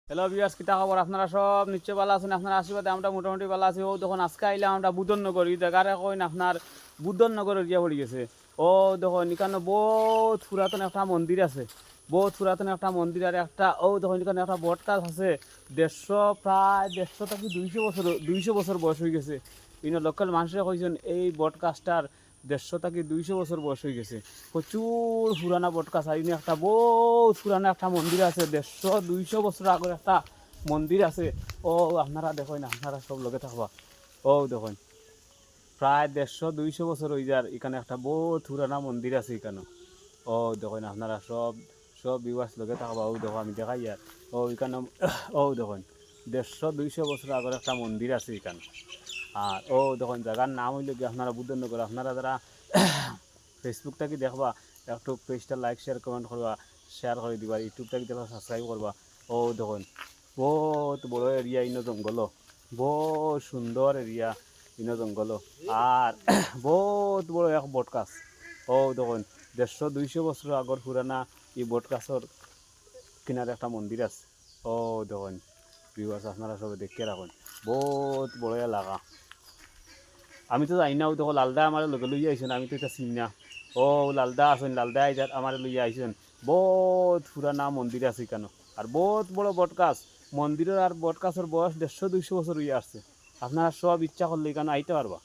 Hello viewers, কিতা খবর? আপনারা সব নিশ্চয় ভালো আছেন। আপনার আশীর্বাদে আমরা মোটামুটি ভালো আছি। ও দেখুন আজকে আইলাম আমরা বুধনগর এই জায়গারে কইন আপনার বুধনগর এরিয়া পড়ে গেছে। ও দেখুন এখানে বহুত পুরাতন একটা মন্দির আছে, বহুত পুরাতন একটা মন্দির। আর একটা ও দেখুন এখানে একটা বট গাছ আছে। প্রায় 150 থেকে 200 বছর বয়স হয়ে গেছে। ইনো লোকাল মানুষরা কইছেন এই বট গাছটার 150 থেকে 200 বছর বয়স হয়ে গেছে। প্রচুর পুরানা বট গাছ। আর ইনো একটা বহুত পুরানা একটা মন্দির আছে, 150-200 বছর আগের একটা মন্দির আছে। ও আপনারা দেখেন, আপনারা সব লোকে থাকবা। ও দেখেন প্রায় 150-200 বছর হয়ে যার এখানে একটা বহুত পুরানা মন্দির আছে এখানে। ও দেখেন আপনারা সব সব বিবাস লোকে থাকবা। ও দেখো আমি দেখাই আর ও এখানে ও দেখেন 150-200 বছর আগের একটা মন্দির আছে এখানে। আর ও দেখুন জায়গার নাম হইল কি আপনারা বুদ্ধনগর। আপনারা যারা ফেসবুকটা কি দেখবা একটু পেজটা লাইক শেয়ার কমেন্ট করবা, শেয়ার করে দিবা। ইউটিউবটা কি দেখবা সাবস্ক্রাইব করবা। ও দেখুন বহুত বড় এরিয়া ইনো জঙ্গল, বহুত সুন্দর এরিয়া ইনো জঙ্গল। আর বহুত বড় এক বটগাছ। ও দেখুন 150-200 বছর আগর পুরানা এই বটগাছর কিনারে একটা মন্দির আছে। ও দেখুন ভিউয়ার্স আপনারা সবাই দেখে রাখুন, বহুত বড় এলাকা। আমি তো জানি না। ও দেখো লালদা আমার লগে লইয়া আইসেন, আমি তো এটা চিনি না। ও লালদা আছেন, লালদা আমার লইয়া আইসেন। বহুত পুরানা মন্দির আছে এখানে। আর বহুত বড় বটগাছ। মন্দিরের আর বটগাছের বয়স 150-200 বছর হইয়া আসছে। আপনারা সব ইচ্ছা করলে এখানে আইতে পারবা।